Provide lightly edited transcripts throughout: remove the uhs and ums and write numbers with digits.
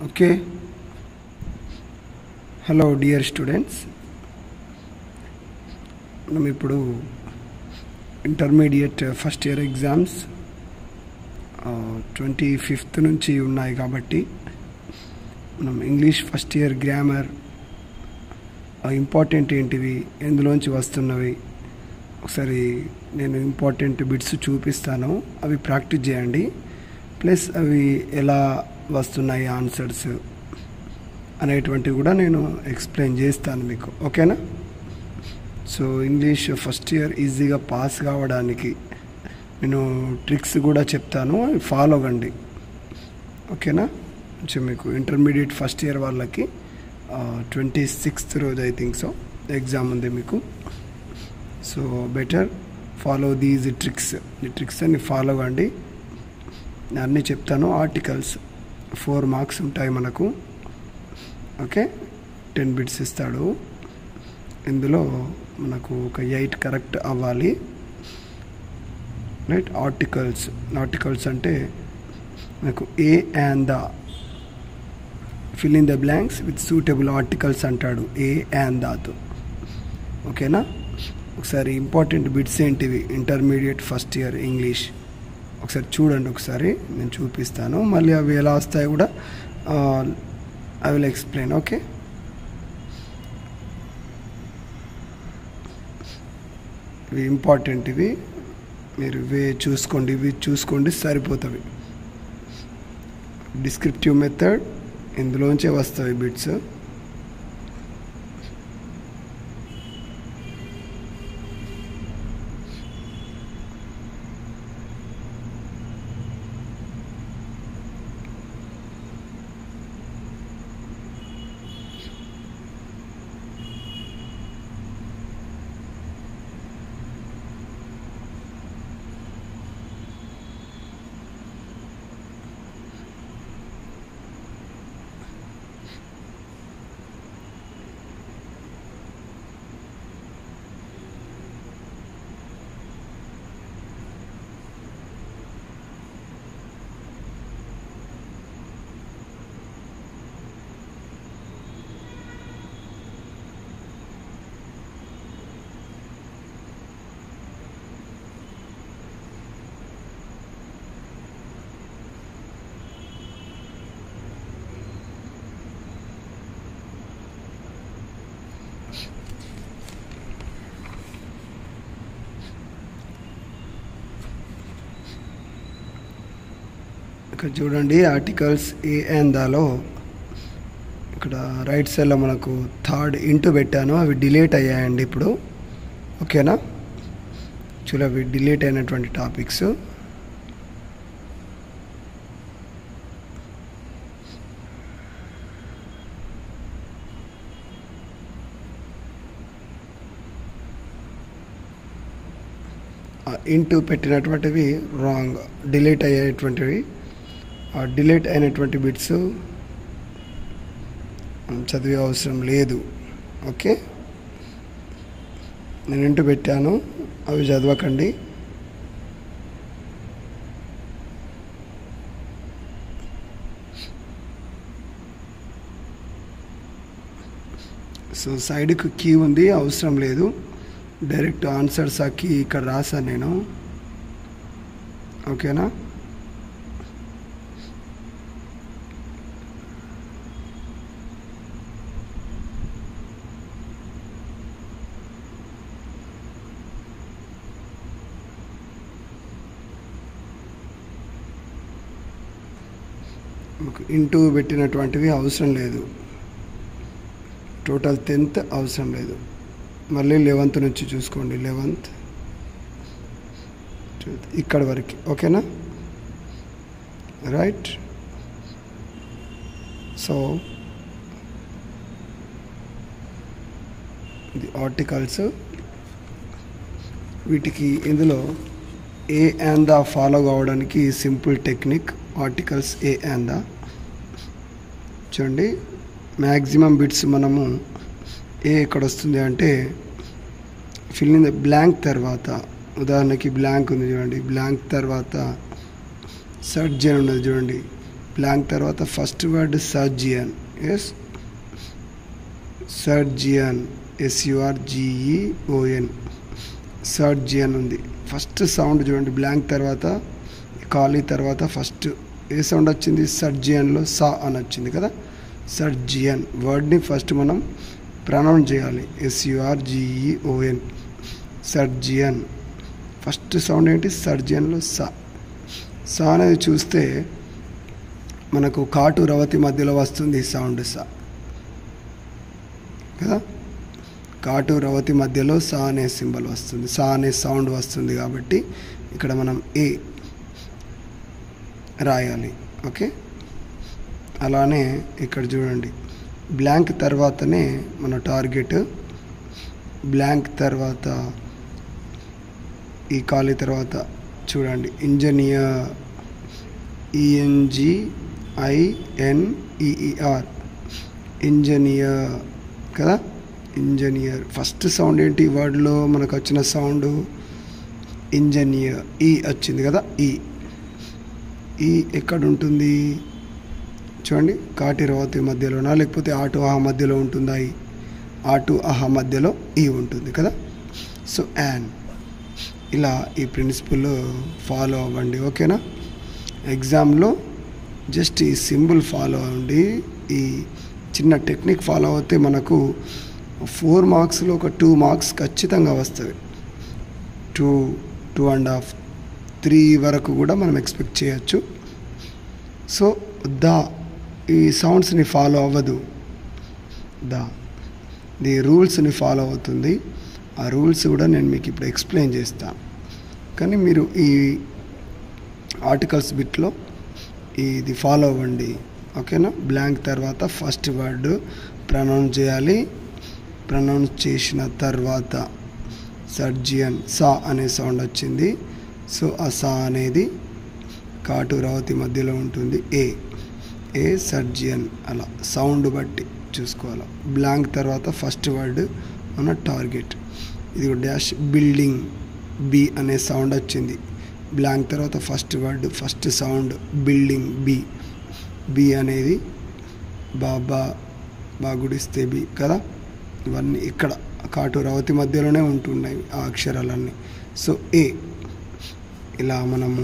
Okay. Hello dear students. మనం ఇప్పుడు intermediate first year exams 25th నుంచి ఉన్నాయి కాబట్టి మనం English first year grammar important ఏంటివి, ఎందులోంచి వస్తున్నవి ఒకసారి నేను ఇంపార్టెంట్ బిట్స్ చూపిస్తాను. అవి ప్రాక్టీస్ చేయండి. ప్లస్ అవి ఎలా వస్తున్నాయి ఆన్సర్స్ అనేటువంటివి కూడా నేను ఎక్స్ప్లెయిన్ చేస్తాను మీకు. ఓకేనా? సో ఇంగ్లీష్ ఫస్ట్ ఇయర్ ఈజీగా పాస్ కావడానికి నేను ట్రిక్స్ కూడా చెప్తాను, అవి ఫాలో అవ్వండి. ఓకేనా? కొంచెం మీకు ఇంటర్మీడియట్ ఫస్ట్ ఇయర్ వాళ్ళకి 26th రోజు ఐ థింక్ సో ఎగ్జామ్ ఉంది మీకు. So better follow these tricks. ఈ ట్రిక్స్ అన్ని ఫాలో అవ్వండి. అన్నీ చెప్తాను. ఆర్టికల్స్ 4 మార్క్స్ ఉంటాయి మనకు. ఓకే, 10 బిట్స్ ఇస్తాడు. ఇందులో మనకు ఒక 8 కరెక్ట్ అవ్వాలి. రైట్? ఆర్టికల్స్ అంటే మనకు ఏ and the fill in the blanks with suitable articles అంటాడు, ఏ అండ్ దాతో. ఓకేనా? ఒకసారి ఇంపార్టెంట్ బిట్స్ ఏంటివి ఇంటర్మీడియట్ ఫస్ట్ ఇయర్ ఇంగ్లీష్ ఒకసారి చూడండి. ఒకసారి నేను చూపిస్తాను, మళ్ళీ అవి ఎలా వస్తాయో కూడా ఐ విల్ ఎక్స్ప్లెయిన్. ఓకే, ఇవి ఇంపార్టెంట్, ఇవి మీరు ఇవి చూసుకోండి సరిపోతుంది. డిస్క్రిప్టివ్ మెథడ్ ఇందులోంచే వస్తాయి బిట్స్. ఇక్కడ చూడండి, ఆర్టికల్స్ ఏ అండ్ దాలో ఇక్కడ రైట్ సైడ్లో మనకు 3rd ఇంటూ పెట్టాను, అవి డిలీట్ అయ్యాయండి ఇప్పుడు. ఓకేనా? చూడండి, అవి డిలీట్ అయినటువంటి టాపిక్స్. ఇంటూ పెట్టినటువంటివి రాంగ్, డిలీట్ అయ్యేటువంటివి. డిలీట్ అయినటువంటి బిట్స్ చదివే అవసరం లేదు. ఓకే, నేను ఇంటూ పెట్టాను, అవి చదవకండి. సో సైడ్కి కీ ఉంది, అవసరం లేదు. డైరెక్ట్ ఆన్సర్స్ ఆ కీ ఇక్కడ రాసాను నేను. ఓకేనా? ఇంటూ పెట్టినటువంటివి అవసరం లేదు. టోటల్ 10th అవసరం లేదు. మళ్ళీ 11th నుంచి చూసుకోండి, 11th ఇక్కడ వరకు. ఓకేనా? రైట్. సో ది ఆర్టికల్స్, వీటికి ఇందులో ఏ అండ్ ద ఫాలో కావడానికి simple technique. Articles A and the చూడండి, మ్యాక్సిమం బిట్స్ మనము ఏ ఎక్కడ వస్తుంది అంటే ఫిల్ ఇన్ ద బ్లాంక్ తర్వాత, ఉదాహరణకి బ్లాంక్ ఉంది చూడండి, బ్లాంక్ తర్వాత సర్చ్ అని ఉన్నది చూడండి, బ్లాంక్ తర్వాత first word surgeon. Yes, surgeon, SURGEON, surgeon ఉంది. ఫస్ట్ సౌండ్ చూడండి, బ్లాంక్ తర్వాత ఖాళీ తర్వాత ఫస్ట్ ఏ సౌండ్ వచ్చింది? సర్జియన్లో సా అని వచ్చింది కదా. సర్జియన్ వర్డ్ని ఫస్ట్ మనం ప్రొనౌన్స్ చేయాలి. SURGEON, సర్జియన్. ఫస్ట్ సౌండ్ ఏంటి? సర్జియన్లో సా. సా అనేది చూస్తే మనకు కాటు రవతి మధ్యలో వస్తుంది సౌండ్ సా కదా. కాటు రవతి మధ్యలో సా అనే సింబల్ వస్తుంది, సా అనే సౌండ్ వస్తుంది. కాబట్టి ఇక్కడ మనం ఏ రాయాలి. ఓకే, అలానే ఇక్కడ చూడండి, బ్లాంక్ తర్వాతనే మన టార్గెట్. బ్లాంక్ తర్వాత ఈ ఖాళీ తర్వాత చూడండి, ఇంజనీర్, ENGINEER, ఇంజనీర్ కదా. ఇంజనీర్ ఫస్ట్ సౌండ్ ఏంటి వర్డ్లో మనకు వచ్చిన సౌండ్? ఇంజనీర్. ఈ వచ్చింది కదా. ఈ ఎక్కడ ఉంటుంది చూడండి, కాటి రవతి మధ్యలోనా లేకపోతే ఆటు ఆహా మధ్యలో ఉంటుందా? ఆటు ఆహా మధ్యలో ఈ ఉంటుంది కదా. So an. ఇలా ఈ ప్రిన్సిపల్ ఫాలో అవ్వండి. ఓకేనా. ఎగ్జామ్లో జస్ట్ ఈ సింబల్ ఫాలో అవ్వండి, ఈ చిన్న టెక్నిక్ ఫాలో అవుతే మనకు 4 మార్క్స్లో ఒక 2 మార్క్స్ ఖచ్చితంగా వస్తుంది. 2, 2.5, 3 వరకు కూడా మనం ఎక్స్పెక్ట్ చేయొచ్చు. సో ఈ సౌండ్స్ని ఫాలో అవ్వదు, ది రూల్స్ని ఫాలో అవుతుంది. ఆ రూల్స్ కూడా నేను మీకు ఇప్పుడు ఎక్స్ప్లెయిన్ చేస్తాను. కానీ మీరు ఈ ఆర్టికల్స్ బిట్లో ఇది ఫాలో అవ్వండి. ఓకేనా. బ్లాంక్ తర్వాత ఫస్ట్ వర్డ్ ప్రొనౌన్స్ చేయాలి. ప్రొనౌన్స్ చేసిన తర్వాత సర్జియన్, సా అనే సౌండ్ వచ్చింది. సో ఆ సా అనేది కాటు రవతి మధ్యలో ఉంటుంది. ఏ సర్జియన్, అలా సౌండ్ బట్టి చూసుకోవాలి. బ్లాంక్ తర్వాత ఫస్ట్ వర్డ్ మన టార్గెట్. ఇది డాష్. బిల్డింగ్, బి అనే సౌండ్ వచ్చింది. బ్లాంక్ తర్వాత first word first sound building, B అనేది బాగుడిస్తే బి కదా. ఇవన్నీ ఇక్కడ కాటు రవతి మధ్యలోనే ఉంటున్నాయి ఆ అక్షరాలన్నీ. సో ఏ. ఇలా మనము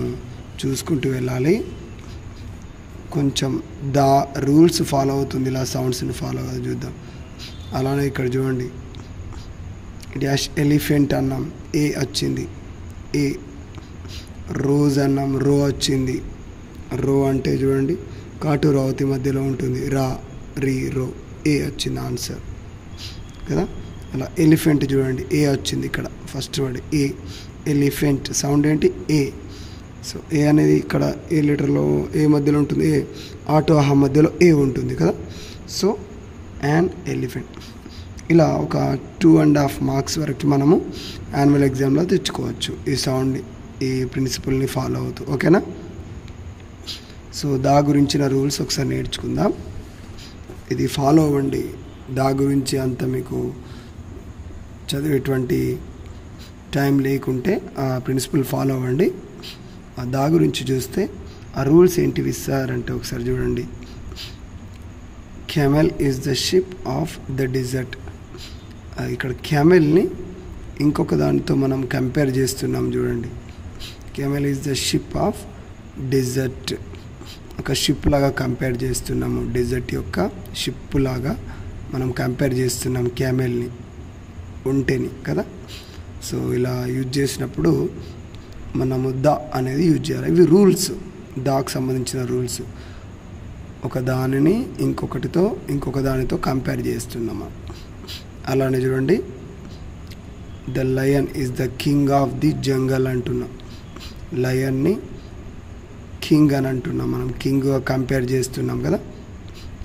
చూసుకుంటూ వెళ్ళాలి. కొంచెం రూల్స్ ఫాలో అవుతుంది, ఇలా సౌండ్స్ని ఫాలో అవుతుంది చూద్దాం. అలానే ఇక్కడ చూడండి, డాష్. ఎలిఫెంట్ అన్నాం, ఏ వచ్చింది. ఏ. రోజ్ అన్నాం, రో వచ్చింది. రో అంటే చూడండి కాటు రవతి మధ్యలో ఉంటుంది. రో, ఏ వచ్చింది ఆన్సర్ కదా. అలా ఎలిఫెంట్ చూడండి, ఏ వచ్చింది ఇక్కడ ఫస్ట్ వర్డ్ ఏ. ఎలిఫెంట్ సౌండ్ ఏంటి? ఏ. సో ఏ అనేది ఇక్కడ ఏ లెటర్లో ఏ మధ్యలో ఉంటుంది? ఏ. ఆటో ఆహా మధ్యలో ఏ ఉంటుంది కదా. So an elephant. ఇలా ఒక 2.5 మార్క్స్ వరకు మనము యాన్యువల్ ఎగ్జామ్లో తెచ్చుకోవచ్చు ఈ సౌండ్ని, ఈ ప్రిన్సిపల్ని ఫాలో అవుతూ. ఓకేనా. సో గురించిన రూల్స్ ఒకసారి నేర్చుకుందాం. ఇది ఫాలో అవ్వండి. గురించి అంత మీకు చదివేటువంటి టైం లేకుంటే ఆ ప్రిన్సిపల్ ఫాలో అవ్వండి. ఆ గురించి చూస్తే ఆ రూల్స్ ఏంటివి సార్ అంటే ఒకసారి చూడండి. Camel is the ship of the desert. ఇక్కడ కెమెల్ని ఇంకొక దానితో మనం కంపేర్ చేస్తున్నాం చూడండి. Camel is the ship of desert. ఒక షిప్ లాగా కంపేర్ చేస్తున్నాము, డెజర్ట్ యొక్క షిప్ లాగా మనం కంపేర్ చేస్తున్నాం కెమెల్ని, ఒంటెని కదా. సో ఇలా యూజ్ చేసినప్పుడు మనము అనేది యూజ్ చేయాలి. ఇవి రూల్స్, దాకు సంబంధించిన రూల్స్. ఒక దానిని ఇంకొక దానితో కంపేర్ చేస్తున్నాము. అలానే చూడండి, the lion is the king of the jungle అంటున్నాం. లయన్ని కింగ్ అని అంటున్నాం మనం, కింగ్గా కంపేర్ చేస్తున్నాం కదా.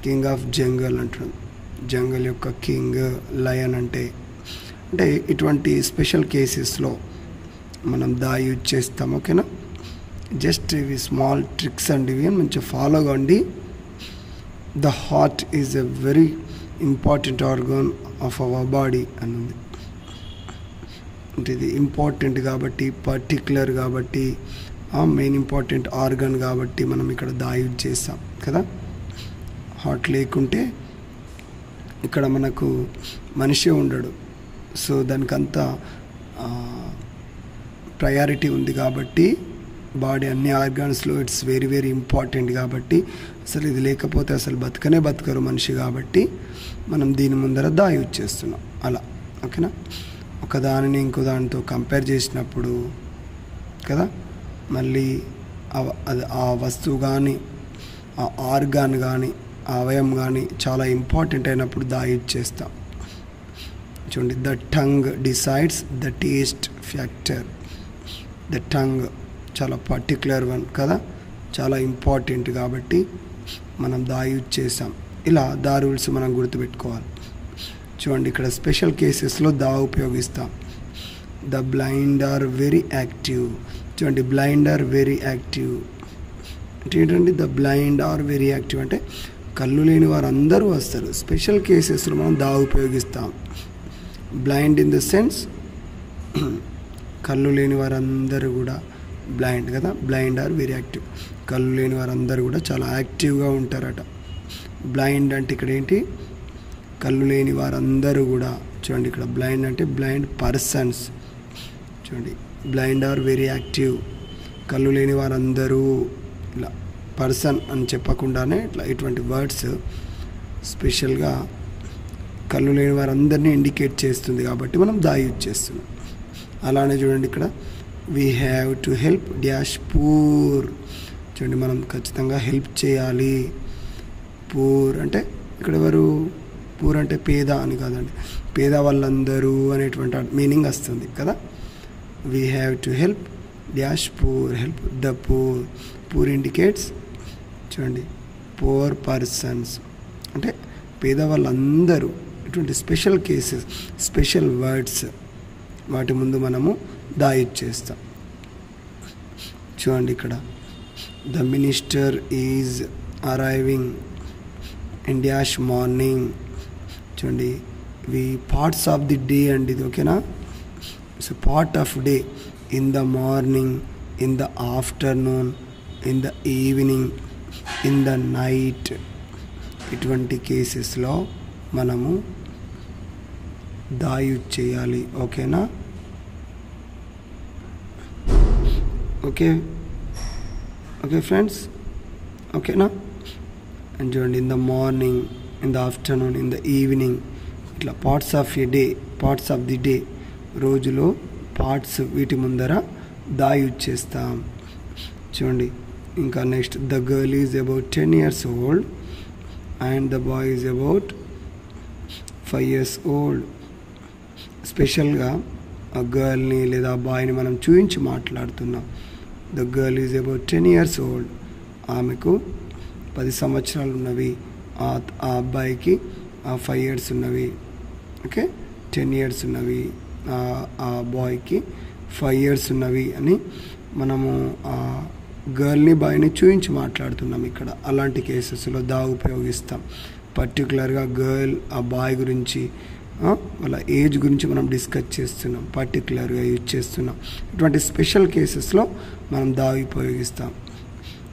కింగ్ ఆఫ్ జంగల్ అంటున్నాం, జంగల్ యొక్క కింగ్ లయన్ అంటే ఇటువంటి స్పెషల్ కేసెస్లో మనం యూజ్ చేస్తాం. ఓకేనా. జస్ట్ ఇవి స్మాల్ ట్రిక్స్ అండి, ఇవి మంచిగా ఫాలో అవ్వండి. The heart is a very important organ of our body అని ఉంది. అంటే ఇది ఇంపార్టెంట్ కాబట్టి, పర్టిక్యులర్ కాబట్టి మెయిన్ ఇంపార్టెంట్ ఆర్గన్ కాబట్టి మనం ఇక్కడ దా యూజ్ చేస్తాం కదా. హార్ట్ లేకుంటే ఇక్కడ మనకు మనిషి ఉండడు. సో దానికంతా ప్రయారిటీ ఉంది కాబట్టి బాడీ అన్ని ఆర్గాన్స్లో ఇట్స్ వెరీ వెరీ ఇంపార్టెంట్ కాబట్టి అసలు ఇది లేకపోతే అసలు బతకరు మనిషి. కాబట్టి మనం దీని ముందర దా యూజ్ చేస్తున్నాం అలా. ఓకేనా. ఒక దానిని ఇంకో దానితో కంపేర్ చేసినప్పుడు కదా, మళ్ళీ ఆ వస్తువు కానీ ఆ ఆర్గాన్ కానీ ఆ అవయం కానీ చాలా ఇంపార్టెంట్ అయినప్పుడు దా యూజ్ చేస్తాం. చూడండి, the tongue decides the taste factor. The tongue చాలా పర్టిక్యులర్ వన్ కదా, చాలా ఇంపార్టెంట్ కాబట్టి మనం దా యూజ్ చేసాం. ఇలా దా రూల్స్ మనం గుర్తుపెట్టుకోవాలి. చూడండి, ఇక్కడ స్పెషల్ కేసెస్లో దా ఉపయోగిస్తాం. The blind are very active. చూడండి, బ్లైండ్ ఆర్ వెరీ యాక్టివ్ అంటే ఏంటంటే the blind are very active అంటే కళ్ళు లేని వారు అందరూ వస్తారు. స్పెషల్ కేసెస్లో మనం దా ఉపయోగిస్తాం. బ్లైండ్ ఇన్ ద సెన్స్ కళ్ళు లేని వారందరూ కూడా బ్లైండ్ కదా, బ్లైండ్ ఆర్ వెరీ యాక్టివ్. కళ్ళు లేని వారందరూ కూడా చాలా యాక్టివ్గా ఉంటారట. బ్లైండ్ అంటే ఇక్కడ ఏంటి, కళ్ళు లేని వారందరూ కూడా. చూడండి, ఇక్కడ బ్లైండ్ అంటే బ్లైండ్ పర్సన్స్. చూడండి, బ్లైండ్ ఆర్ వెరీ యాక్టివ్, కళ్ళు లేని వారందరూ. ఇలా పర్సన్ అని చెప్పకుండానే ఇట్లా ఇటువంటి వర్డ్స్ స్పెషల్గా కళ్ళు లేని వారందరినీ ఇండికేట్ చేస్తుంది కాబట్టి మనం దా యూజ్ చేస్తున్నాం. అలానే చూడండి, ఇక్కడ we have to help dash poor. చూడండి, మనం ఖచ్చితంగా హెల్ప్ చేయాలి. పూర్ అంటే ఇక్కడ ఎవరు, పూర్ అంటే పేద అని కాదండి, పేద వాళ్ళందరూ అనేటువంటి మీనింగ్ వస్తుంది కదా. We have to help dash poor, help the poor. Poor indicates చూడండి పూర్ పర్సన్స్ అంటే పేదవాళ్ళందరూ. ఇటువంటి స్పెషల్ కేసెస్, స్పెషల్ వర్డ్స్ వాటి ముందు మనము దా యూజ్ చేస్తాం. చూడండి, ఇక్కడ the minister is arriving in dash morning. చూడండి, ఇవి పార్ట్స్ ఆఫ్ ది డే అండి ఇది. ఓకేనా. So part of day, in the morning, in the afternoon, in the evening, in the night. ఇటువంటి కేసెస్లో మనము దా యూజ్ చేయాలి. ఓకేనా. ఓకే ఫ్రెండ్స్, ఓకేనా. అండ్ చూడండి, in the morning, in the afternoon, in the evening, ఇట్లా parts of a day, parts of the day, రోజులో parts, వీటి ముందర దా యూజ్ చేస్తాం. చూడండి, ఇంకా next, the girl is about 10 years old and the boy is about 5 years old. స్పెషల్గా ఆ గర్ల్ని లేదా ఆ బాయ్ని మనం చూపించి మాట్లాడుతున్నాం. The girl is about 10 years old. ఆమెకు 10 సంవత్సరాలు ఉన్నవి. ఆ అబ్బాయికి 5 years ఉన్నవి. ఓకే, 10 years ఉన్నవి. ఆ బాయ్కి 5 years ఉన్నవి అని మనము ఆ గర్ల్ని బాయ్ని చూపించి మాట్లాడుతున్నాం ఇక్కడ. అలాంటి కేసెస్లో దా ఉపయోగిస్తాం. పర్టికులర్గా గర్ల్ ఆ బాయ్ గురించి వాళ్ళ ఏజ్ గురించి మనం డిస్కస్ చేస్తున్నాం, పర్టికులర్గా యూజ్ చేస్తున్నాం. ఇటువంటి స్పెషల్ కేసెస్లో మనం దా ఉపయోగిస్తాం.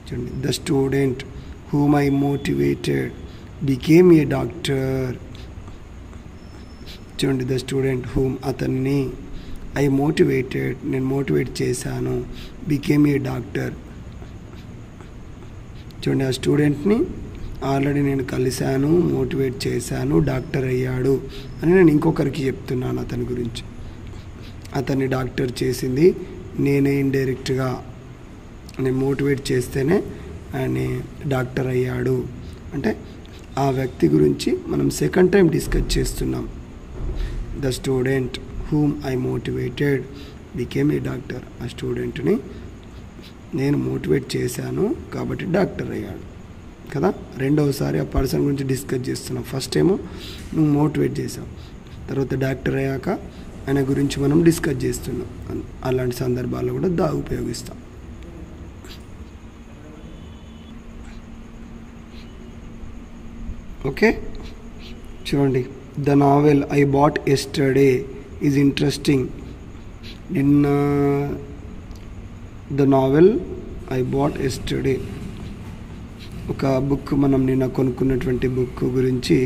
చూడండి, the student whom I motivated became a doctor. చూడండి, ద స్టూడెంట్ హూమ్ అతన్ని, ఐ మోటివేటెడ్ నేను మోటివేట్ చేశాను, బికేమ్ ఏ డాక్టర్. చూడండి, ఆ స్టూడెంట్ని ఆల్రెడీ నేను కలిశాను, మోటివేట్ చేశాను, డాక్టర్ అయ్యాడు అని నేను ఇంకొకరికి చెప్తున్నాను అతని గురించి. అతన్ని డాక్టర్ చేసింది నేనే. ఇండైరెక్ట్గా నేను మోటివేట్ చేస్తేనే ఆయన డాక్టర్ అయ్యాడు అంటే ఆ వ్యక్తి గురించి మనం సెకండ్ టైం డిస్కస్ చేస్తున్నాం. The student whom I motivated became a doctor. ఆ స్టూడెంట్ని నేను మోటివేట్ చేశాను కాబట్టి డాక్టర్ అయ్యాడు కదా. రెండవసారి ఆ పర్సన్ గురించి డిస్కస్ చేస్తున్నాం. ఫస్ట్ ఏమో నువ్వు మోటివేట్ చేసావు, తర్వాత డాక్టర్ అయ్యాక ఆయన గురించి మనం డిస్కస్ చేస్తున్నాం. అలాంటి సందర్భాల్లో కూడా దా ఉపయోగిస్తాం. ఓకే, చూడండి, the novel I bought yesterday is interesting. The novel I bought yesterday. ఒక బుక్ మనం నిన్న కొనుక్కున్నటువంటి బుక్ గురించి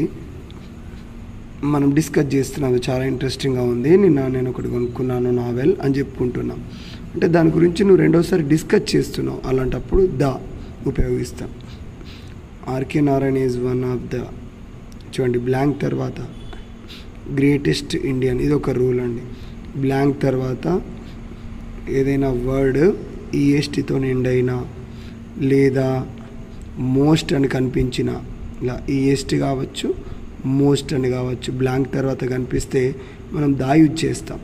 మనం డిస్కస్ చేస్తున్నాం. అది చాలా ఇంట్రెస్టింగ్గా ఉంది. నిన్న నేను ఒకటి కొనుక్కున్నాను నావెల్ అని చెప్పుకుంటున్నాం. అంటే దాని గురించి నువ్వు రెండోసారి డిస్కస్ చేస్తున్నావు. అలాంటప్పుడు ద ఉపయోగిస్తాం. RK Narayan is one of the, చూడండి బ్లాంక్ తర్వాత గ్రేటెస్ట్ ఇండియన్, ఇది ఒక రూల్ అండి. బ్లాంక్ తర్వాత ఏదైనా వర్డ్ ఈఎస్టీతో ఎండ్ అయినా లేదా మోస్ట్ అని కనిపించిన, ఇలా ఈఎస్టీ కావచ్చు మోస్ట్ అని కావచ్చు, బ్లాంక్ తర్వాత కనిపిస్తే మనం దా యూజ్ చేస్తాం.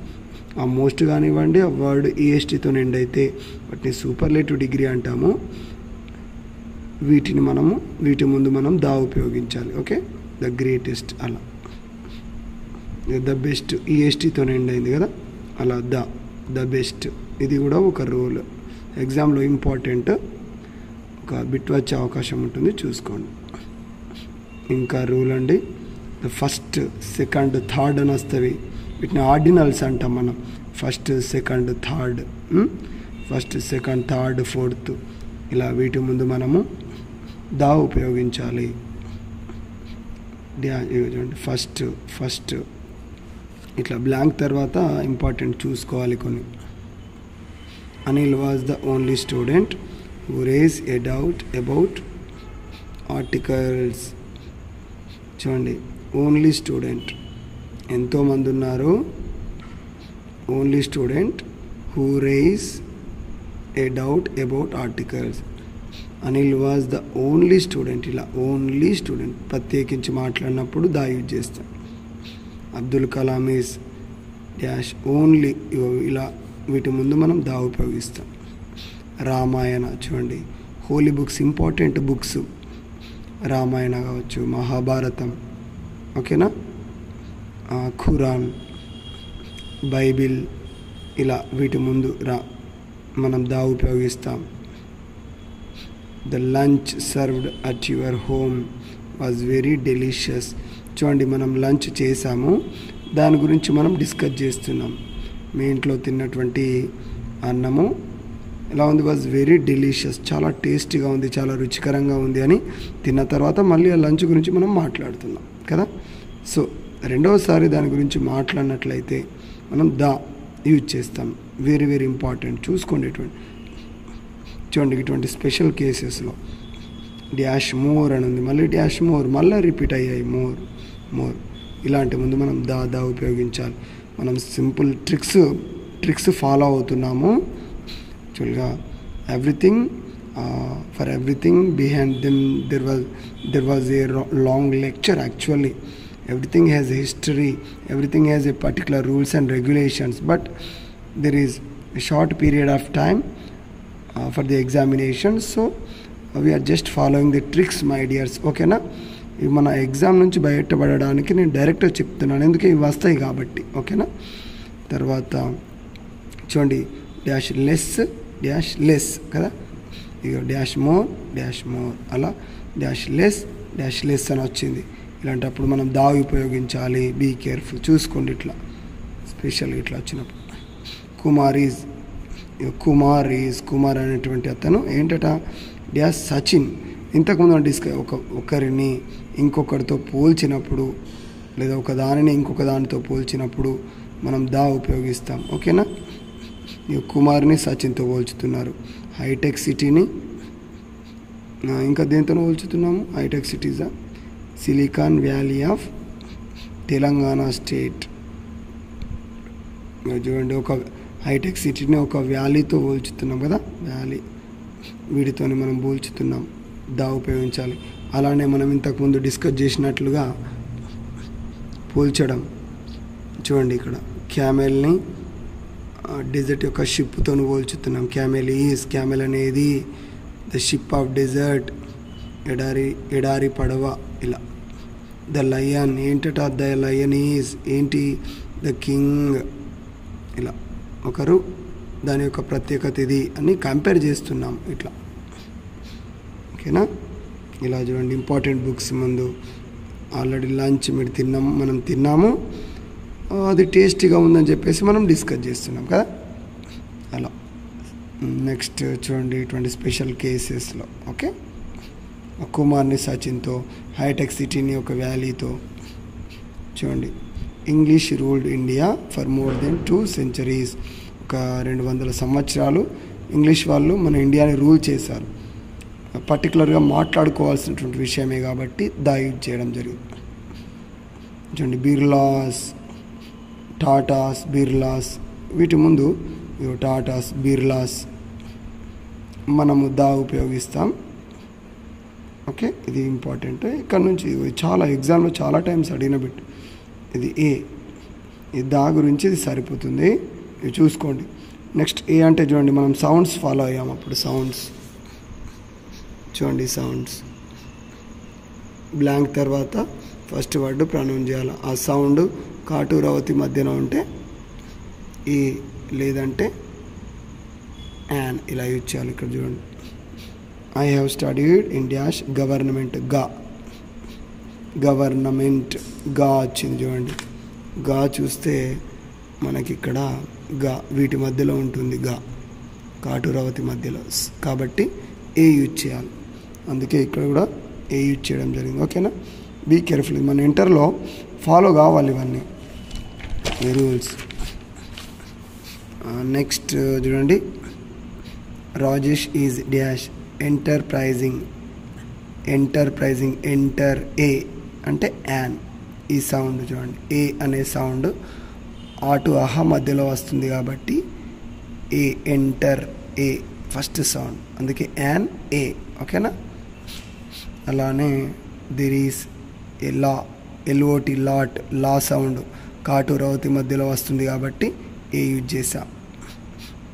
ఆ మోస్ట్ కానివ్వండి, ఆ వర్డ్ ఈఎస్టీతో ఎండ్ అయితే వాటిని సూపర్లేటివ్ డిగ్రీ అంటాము. వీటి ముందు మనం దా ఉపయోగించాలి. ఓకే, ద గ్రేటెస్ట్, అలా ద బెస్ట్ ఈఎస్టీతో ఎండ్ అయింది కదా, అలా ద బెస్ట్. ఇది కూడా ఒక రూల్, ఎగ్జామ్లో ఇంపార్టెంట్, ఒక బిట్ వచ్చే అవకాశం ఉంటుంది, చూసుకోండి. ఇంకా రూల్ అండి, ద ఫస్ట్ సెకండ్ థర్డ్ అని వస్తుంది. వీటిని ఆర్డినల్స్ అంటాం మనం. First second third, first second third fourth, ఇలా వీటి ముందు మనము దా ఉపయోగించాలి. చూడండి ఫస్ట్ ఇట్లా బ్లాంక్ తర్వాత ఇంపార్టెంట్ చూసుకోవాలి కొన్ని. Anil was the only student who raised a doubt about articles. చూడండి ఓన్లీ స్టూడెంట్, ఎంతోమంది ఉన్నారు. Only student who raise a doubt about articles. Anil was the only student, ఇలా ఓన్లీ స్టూడెంట్ ప్రత్యేకించి మాట్లాడినప్పుడు దా యూజ్ చేస్తాం. Abdul Kalam is dash only, ఇలా వీటి ముందు మనం దా ఉపయోగిస్తాం. రామాయణ, చూడండి holy books, important books, Ramayana కావచ్చు, మహాభారతం, ఓకేనా, ఖురాన్, బైబిల్, ఇలా వీటి ముందు మనం దా ఉపయోగిస్తాం. The lunch served at your home was very delicious. చూడండి మనం లంచ్ చేసాము, దాని గురించి మనం డిస్కస్ చేస్తున్నాం. మీ ఇంట్లో తిన్నటువంటి అన్నము ఎలా ఉంది, వాజ్ వెరీ డెలిషియస్, చాలా టేస్టీగా ఉంది, చాలా రుచికరంగా ఉంది అని తిన్న తర్వాత మళ్ళీ ఆ లంచ్ గురించి మనం మాట్లాడుతున్నాం కదా. సో రెండవసారి దాని గురించి మాట్లాడినట్లయితే మనం దా యూజ్ చేస్తాం. వెరీ వెరీ ఇంపార్టెంట్, చూసుకోండి. చూడండి ఇటువంటి స్పెషల్ కేసెస్లో డాష్ మోర్ అని ఉంది, మళ్ళీ డాష్ మోర్, మళ్ళీ రిపీట్ అయ్యాయి మోర్, ఇలాంటి ముందు మనం దా ఉపయోగించాలి. మనం సింపుల్ ట్రిక్స్ ఫాలో అవుతున్నాము. యాక్చువల్గా for everything behind them there was a long lecture. Actually everything has a history, everything has a particular rules and regulations, but there is a short period of time for the examination, so we are just following the tricks, my dears. ఓకేనా, ఇవి మన exam నుంచి బయటపడడానికి నేను డైరెక్ట్గా చెప్తున్నాను, ఎందుకంటే ఇవి వస్తాయి కాబట్టి. ఓకేనా, తర్వాత చూడండి డాష్ లెస్ కదా, ఇక డాష్ మోర్ అలా డాష్ లెస్ అని వచ్చింది. ఇలాంటప్పుడు మనం దా ఉపయోగించాలి. బీ కేర్ఫుల్, చూసుకోండి. ఇట్లా స్పెషల్గా ఇట్లా వచ్చినప్పుడు కుమార్ అనేటువంటి అతను ఏంటట, డాష్ సచిన్. ఇంతకుముందు ఒకరిని ఇంకొకరితో పోల్చినప్పుడు లేదా ఒక దానిని ఇంకొక దానితో పోల్చినప్పుడు మనం దా ఉపయోగిస్తాం. ఓకేనా, కుమార్ని సచిన్తో పోల్చుతున్నారు. హైటెక్ సిటీని ఇంకా దేంతో పోల్చుతున్నాము, హైటెక్ సిటీజా silicon valley of Telangana state. చూడండి ఒక హైటెక్ సిటీని ఒక వ్యాలీతో పోల్చుతున్నాం కదా, వ్యాలీ, వీటితో మనం పోల్చుతున్నాం, దా ఉపయోగించాలి. అలానే మనం ఇంతకుముందు డిస్కస్ చేసినట్లుగా పోల్చడం. చూడండి ఇక్కడ క్యామెల్ని డెజర్ట్ యొక్క షిప్తో పోల్చుతున్నాం. క్యామెల్ అనేది ద షిప్ ఆఫ్ డెజర్ట్, ఎడారి పడవ, ఇలా. ద లయన్ ఏంటట, ద లయన్ ఈజ్ ఏంటి, ద కింగ్, ఇలా ఒకరు దాని యొక్క ప్రత్యేకత ఇది అని కంపేర్ చేస్తున్నాం ఇట్లా. ఓకేనా, ఇలా చూడండి ఇంపార్టెంట్ బుక్స్ ముందు. ఆల్రెడీ లంచ్ మనం తిన్నాము, అది టేస్టీగా ఉందని చెప్పేసి మనం డిస్కస్ చేస్తున్నాం కదా, అలా నెక్స్ట్ చూడండి ఇటువంటి స్పెషల్ కేసెస్లో ఓకే, కుమార్ని సచిన్తో, హైటెక్ సిటీని ఒక వ్యాలీతో. చూడండి English ruled India for more than 2 centuries. ఒక 200 సంవత్సరాలు ఇంగ్లీష్ వాళ్ళు మన ఇండియాని రూల్ చేశారు. పర్టికులర్గా మాట్లాడుకోవాల్సినటువంటి విషయమే కాబట్టి దా యూజ్ చేయడం జరిగింది. చూడండి బిర్లాస్, టాటాస్, బిర్లాస్, వీటి ముందు టాటాస్, బిర్లాస్ మనము దా ఉపయోగిస్తాం. ఓకే, ఇది ఇంపార్టెంట్. ఇక్కడ నుంచి చాలా ఎగ్జామ్లో చాలా టైమ్స్ అడిగిన బిట్ ఇది ఏ, ఇది దా గురించి ఇది సరిపోతుంది, ఇది చూసుకోండి. నెక్స్ట్ ఏ అంటే చూడండి మనం సౌండ్స్ ఫాలో అయ్యాము. అప్పుడు సౌండ్స్ చూడండి, సౌండ్స్ బ్లాంక్ తర్వాత ఫస్ట్ వర్డ్ ప్రొనౌన్స్ చేయాలి. ఆ సౌండ్ కాటు రవతి మధ్యన ఉంటే ఈ, లేదంటే యాన్ ఇలా యూజ్ చేయాలి. ఇక్కడ చూడండి I have studied in dash government, గా గవర్నమెంట్ గా వచ్చింది. చూడండి గా చూస్తే మనకి ఇక్కడ గా వీటి మధ్యలో ఉంటుంది, గా కాటురవతి మధ్యలో, కాబట్టి ఏ యూజ్ చేయాలి. అందుకే ఇక్కడ కూడా ఏ యూజ్ చేయడం జరిగింది. ఓకేనా, బీ కేర్ఫుల్. మన ఇంటర్లో ఫాలో కావాలి ఇవన్నీ రూల్స్. నెక్స్ట్ చూడండి Rajesh is dash enterprising, enterprising, enter a అంటే యాన్. ఈ సౌండ్ చూడండి, ఏ అనే సౌండ్ ఆటు అహ మధ్యలో వస్తుంది కాబట్టి ఏ, ఎంటర్ ఏ ఫస్ట్ సౌండ్, అందుకే యాన్ ఏ. ఓకేనా, అలానే there is a law, LOT lot, law sound కాటు రవతి మధ్యలో వస్తుంది కాబట్టి ఏ యూజ్ చేసాం.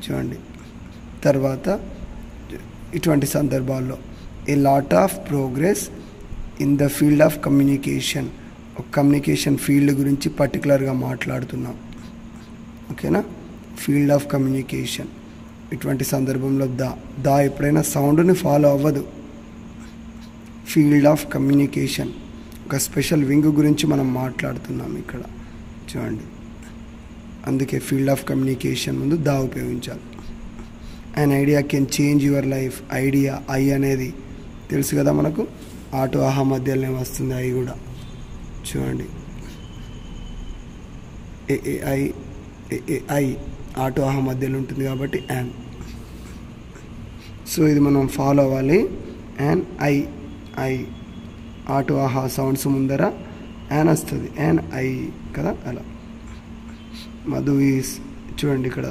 చూడండి తర్వాత ఇటువంటి సందర్భాల్లో a lot of progress in the field of communication, ఒక కమ్యూనికేషన్ ఫీల్డ్ గురించి పర్టికులర్గా మాట్లాడుతున్నాం. ఓకేనా, ఫీల్డ్ ఆఫ్ కమ్యూనికేషన్. ఇటువంటి సందర్భంలో దా ఎప్పుడైనా సౌండ్ని ఫాలో అవ్వదు. ఫీల్డ్ ఆఫ్ కమ్యూనికేషన్, ఒక స్పెషల్ వింగ్ గురించి మనం మాట్లాడుతున్నాం ఇక్కడ చూడండి, అందుకే ఫీల్డ్ ఆఫ్ కమ్యూనికేషన్ ముందు దా ఉపయోగించాలి. And idea can change your life, idea I అనేది తెలుసు కదా మనకు, ఆటు ఆహా మధ్యలోనే వస్తుంది ఐ కూడా. చూడండి ఏఐ, ఐ ఆటు ఆహా మధ్యలో ఉంటుంది కాబట్టి యాన్. సో ఇది మనం ఫాలో అవ్వాలి. యాన్ ఐ, ఐ ఆటు ఆహా సౌండ్స్ ముందర యాన్ వస్తుంది, యాన్ ఐ కదా అలా. మధు ఈస్, చూడండి ఇక్కడ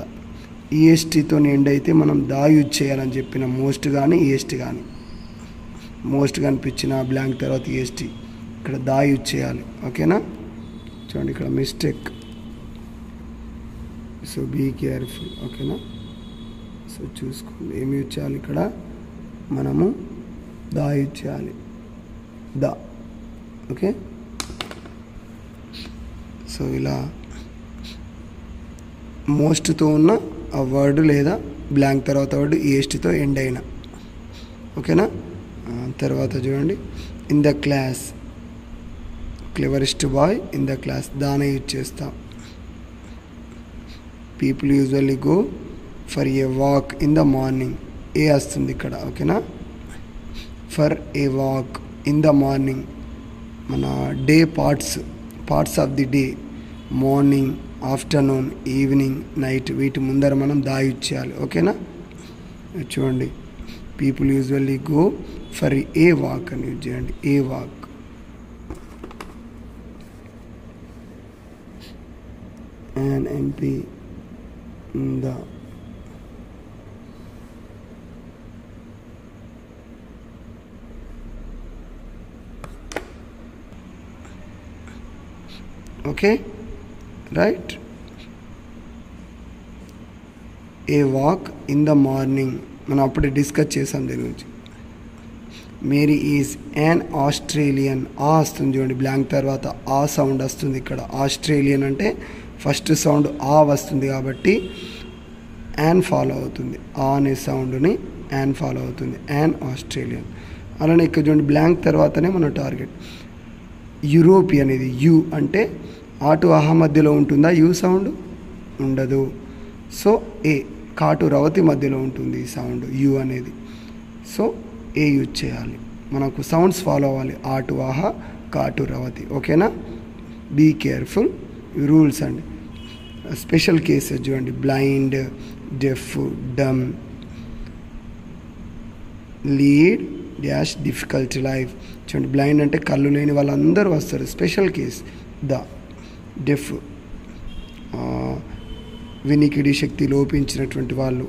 ఈఎస్టీతో ఎండ్ అయితే మనం దా యూజ్ చేయాలని చెప్పిన, మోస్ట్ కానీ ఈఎస్టీ కానీ, మోస్ట్ కనిపించిన బ్లాంక్ తర్వాత ఈఎస్టీ, ఇక్కడ దా యూజ్ చేయాలి. ఓకేనా, చూడండి ఇక్కడ మిస్టేక్, సో బీ కేర్ఫుల్. ఓకేనా, సో చూసుకోండి ఏమి యూజ్ చేయాలి ఇక్కడ, మనము దా యూజ్ చేయాలి, దా. ఓకే, సో ఇలా మోస్ట్తో ఉన్న ఆ వర్డ్ లేదా బ్లాంక్ తర్వాత వర్డ్ ఈఎస్టీతో ఎండ్ అయిన. ఓకేనా, తర్వాత చూడండి in the class, cleverest boy in the class, దానే యూజ్ చేస్తాం. People usually go for a walk in the morning, a వస్తుంది ఇక్కడ. ఓకేనా, for a walk in the morning, మన day parts of the day, morning, afternoon, evening, night, వీటి ముందర మనం the use చేయాలి. ఓకేనా, చూడండి people usually go for a walk అని యూజ్ చేయండి, a walk. And MP the, okay right. A walk in the morning మనం అప్పుడే డిస్కస్ చేసాం దీని గురించి. మేరీ ఈజ్ యాన్ ఆస్ట్రేలియన్, ఆ వస్తుంది చూడండి బ్లాంక్ తర్వాత ఆ సౌండ్ వస్తుంది ఇక్కడ. ఆస్ట్రేలియన్ అంటే ఫస్ట్ సౌండ్ ఆ వస్తుంది కాబట్టి యాన్ ఫాలో అవుతుంది, ఆ అనే సౌండ్ని యాన్ ఫాలో అవుతుంది, యాన్ ఆస్ట్రేలియన్. అలానే ఇక్కడ చూడండి బ్లాంక్ తర్వాతనే మన టార్గెట్. యూరోపియన్, ఇది యూ అంటే ఆటు ఆహా మధ్యలో ఉంటుందా యూ సౌండ్? ఉండదు. సో ఏ కాటు రవతి మధ్యలో ఉంటుంది ఈ సౌండ్ యు అనేది. సో ఏ యూజ్ చేయాలి, మనకు సౌండ్స్ ఫాలో అవ్వాలి. ఆటు ఆహ కాటు రవతి. ఓకేనా? Be careful. రూల్స్ అండి. స్పెషల్ కేసెస్ చూడండి. Blind, deaf, dumb, lead dash difficult life. చూడండి, బ్లైండ్ అంటే కళ్ళు లేని వాళ్ళందరూ వస్తారు. Special case the. డెఫ్ వినికిడి శక్తి లోపించినటువంటి వాళ్ళు,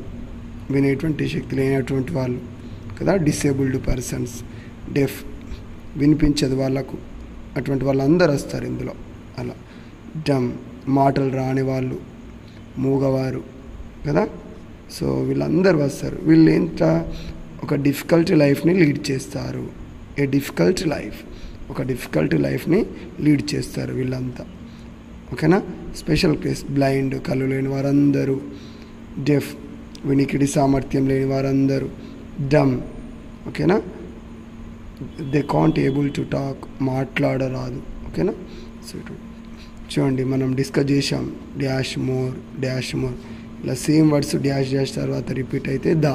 వినేటువంటి శక్తి లేనటువంటి వాళ్ళు కదా, డిసేబుల్డ్ పర్సన్స్. డెఫ్ వినిపించదు వాళ్ళకు, అటువంటి వాళ్ళందరూ వస్తారు ఇందులో. అలా. డమ్ మాటలు రాని వాళ్ళు, మూగవారు కదా. సో వీళ్ళందరూ వస్తారు. వీళ్ళు ఎంత ఒక డిఫికల్ట్ లైఫ్ని లీడ్ చేస్తారు. ఏ డిఫికల్ట్ లైఫ్, ఒక డిఫికల్ట్ లైఫ్ని లీడ్ చేస్తారు వీళ్ళంతా. ఓకేనా? స్పెషల్ కేస్ బ్లైండ్ కళ్ళు లేని వారందరూ. డెఫ్ వినికిడి సామర్థ్యం లేని వారందరూ. డమ్ ఓకేనా, they can't able to talk, మాట్లాడరాదు. ఓకేనా? సో చూడండి, మనం డిస్కస్ చేసాం డాష్ మోర్, డాష్ మోర్, ఇలా సేమ్ వర్డ్స్ డాష్ డాష్ తర్వాత రిపీట్ అయితే ద.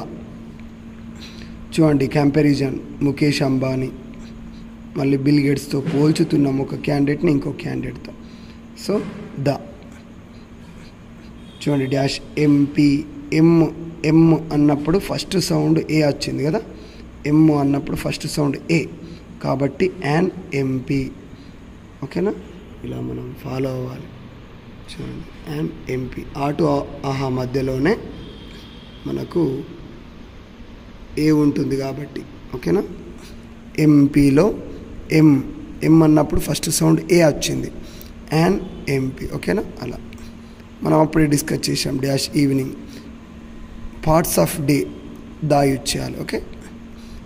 చూడండి, కంపారిజన్ ముఖేష్ అంబానీ మళ్ళీ బిల్ గేట్స్తో పోల్చుతున్నాం ఒక క్యాండిడేట్ని ఇంకో క్యాండిడేట్తో. So the. చూడండి, డాష్ ఎంపీ, ఎం అన్నప్పుడు ఫస్ట్ సౌండ్ ఏ వచ్చింది కదా, ఎం అన్నప్పుడు ఫస్ట్ సౌండ్ ఏ, కాబట్టి యాన్ ఎంపీ. ఓకేనా? ఇలా మనం ఫాలో అవ్వాలి. చూడండి, యాన్ ఎంపీ. ఆటు ఆహా మధ్యలోనే మనకు ఏ ఉంటుంది కాబట్టి. ఓకేనా? ఎంపీలో ఎం అన్నప్పుడు ఫస్ట్ సౌండ్ ఏ వచ్చింది, యాన్ ఎంపీ. ఓకేనా? అలా మనం అప్పుడే డిస్కస్ చేసాం. Dash evening, parts of day the use చేయాలి. Okay?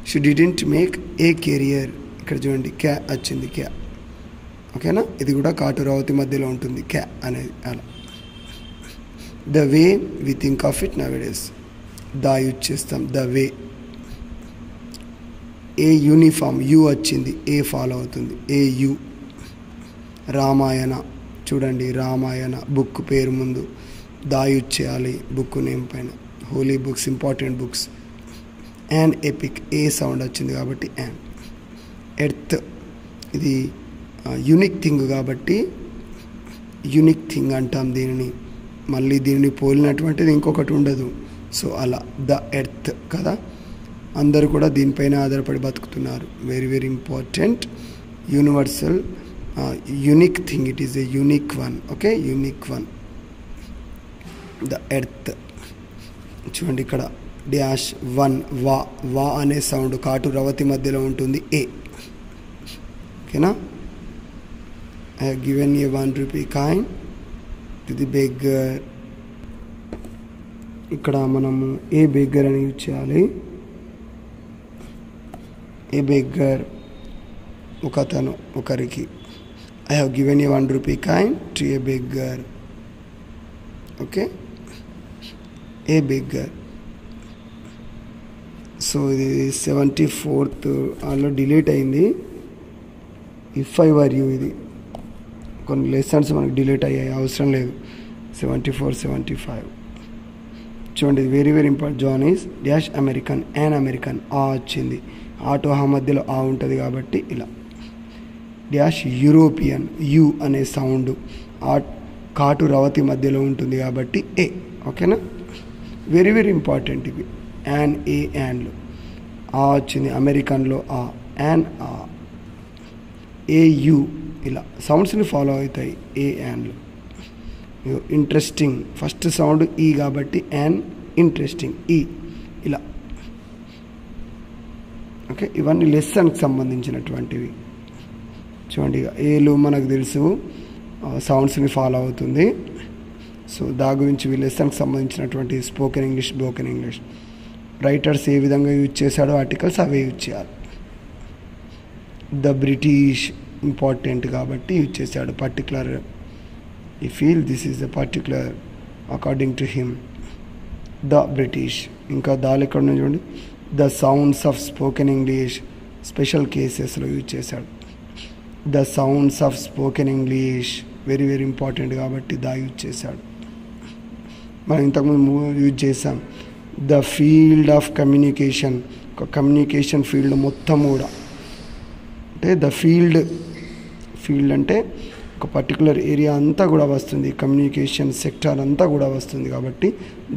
She didn't make a career. ఇక్కడ చూడండి, క్యా వచ్చింది, క్యా. ఓకేనా? ఇది కూడా కాటు రవతి మధ్యలో ఉంటుంది, క్యా అనేది. అలా. The way we think of it nowadays, the use చేస్తాం. The way. A uniform, U వచ్చింది, ఏ ఫాలో అవుతుంది, ఏ యు. రామాయణ, చూడండి, రామాయణ బుక్ పేరు ముందు దా యూజ్ చేయాలి, బుక్ నేమ్ పైన. Holi books, important books. An epic, A sound వచ్చింది కాబట్టి యాన్. ఎర్త్, ఇది యూనిక్ థింగ్ కాబట్టి యూనిక్ థింగ్ అంటాం దీనిని. మళ్ళీ దీనిని పోలినటువంటిది ఇంకొకటి ఉండదు. సో అలా ద ఎర్త్ కదా, అందరూ కూడా దీనిపైన ఆధారపడి బతుకుతున్నారు. Very very important, universal, unique thing. It is a unique one. Okay? Unique one, the earth. చూడండి, ఇక్కడ డాష్ వన్, వా. వా అనే సౌండ్ కాటు రవతి మధ్యలో ఉంటుంది, ఏ. ఓకేనా? I have given a 1 rupee coin to the beggar. ఇక్కడ మనము ఏ బెగ్గర్ అని యూజ్ చేయాలి. ఏ బెగ్గర్, ఒకతను, ఒకరికి. I have given a 1 rupee coin to A beggar. Okay? A beggar. So ఇది 74th అందులో డిలీట్ అయింది. ఇఫ్ ఐ వర్ యూ, ఇది కొన్ని లెసన్స్ మనకు డిలీట్ అయ్యాయి, అవసరం లేదు. 74, 75. చూడండి, ఇది very very important. John is dash American, an American. A వచ్చింది, ఆటో ఆ మధ్యలో ఆ ఉంటుంది కాబట్టి ఇలా. డాష్ యూరోపియన్, యు అనే సౌండ్ ఆ కాటు రవతి మధ్యలో ఉంటుంది కాబట్టి ఏ. ఓకేనా? వెరీ వెరీ ఇంపార్టెంట్ ఇవి. యాన్, ఏ, యాన్లు. ఆ వచ్చింది, అమెరికన్లో a, an, a. A, u. ఇలా సౌండ్స్ని ఫాలో అవుతాయి ఏ, యాన్లు. ఇంట్రెస్టింగ్, ఫస్ట్ సౌండ్ ఈ కాబట్టి యాన్, ఇంట్రెస్టింగ్, ఈ. ఇలా. ఓకే? ఇవన్నీ లెసన్కి సంబంధించినటువంటివి. చూడండి, ఏలు మనకు తెలుసు సౌండ్స్ని ఫాలో అవుతుంది. సో దాని గురించి ఈ లెసన్కి సంబంధించినటువంటి spoken English, broken English. Writers ఏ విధంగా యూజ్ చేశాడో ఆర్టికల్స్ అవే యూజ్ చేయాలి. ద బ్రిటిష్ ఇంపార్టెంట్ కాబట్టి యూజ్ చేశాడు. పర్టికులర్, ఈ feel this is the particular according to him. The British. ఇంకా దాలు ఎక్కడ ఉన్నాయి చూడండి. The sounds of spoken English, special కేసెస్లో యూజ్ చేశాడు. The sounds of spoken English very very important కాబట్టి దా యూజ్ చేశాడు. మనం ఇంతకుముందు యూజ్ చేసాం. ద ఫీల్డ్ ఆఫ్ కమ్యూనికేషన్, ఒక కమ్యూనికేషన్ ఫీల్డ్ మొత్తం కూడా, అంటే ద ఫీల్డ్ అంటే ఒక పర్టికులర్ ఏరియా అంతా కూడా వస్తుంది, కమ్యూనికేషన్ సెక్టార్ అంతా కూడా వస్తుంది కాబట్టి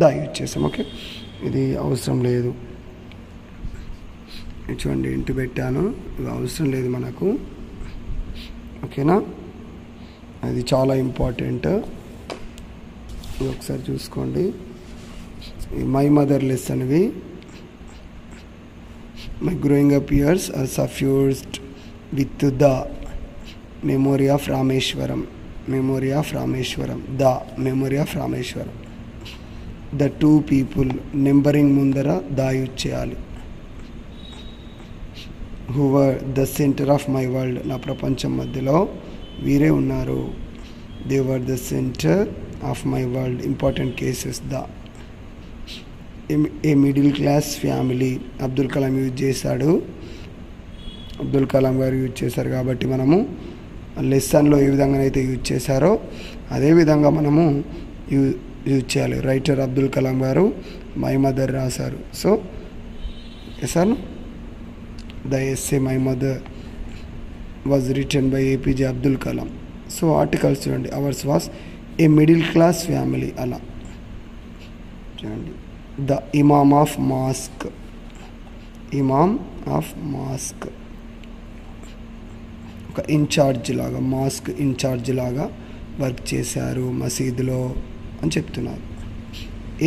ద యూజ్ చేసాం. ఓకే, ఇది అవసరం లేదు. చూడండి ఇంటి పెట్టాను, ఇది అవసరం లేదు మనకు. ఓకేనా, అది చాలా ఇంపార్టెంట్. ఇది ఒకసారి చూసుకోండి. మై మదర్ లెసన్ ఇవి. My growing up years are suffused with the memory of Rameswaram, memory of Rameswaram, the memory of Rameswaram. The two people, numbering ముందర ద యూజ్ చేయాలి. Who were the centre of my world, నా ప్రపంచం మధ్యలో వీరే ఉన్నారు. They were the centre of my world, important cases the. A middle class family, Abdul Kalam use చేశాడు, అబ్దుల్ కలాం గారు use చేశారు కాబట్టి మనము లెసన్లో ఏ విధంగానైతే యూజ్ చేశారో అదేవిధంగా మనము యూజ్ చేయాలి. Writer Abdul Kalam garu my mother రాశారు. So sir the essay my mother was written by APJ Abdul Kalam. So articles చూడండి, ours was a middle class family, అలా చూడండి. The imam of mosque, imam of mosque, ఒక ఇన్ఛార్జ్ లాగా, మాస్క్ ఇన్ఛార్జ్ లాగా work చేశారు మసీదులో అని చెప్తున్నారు.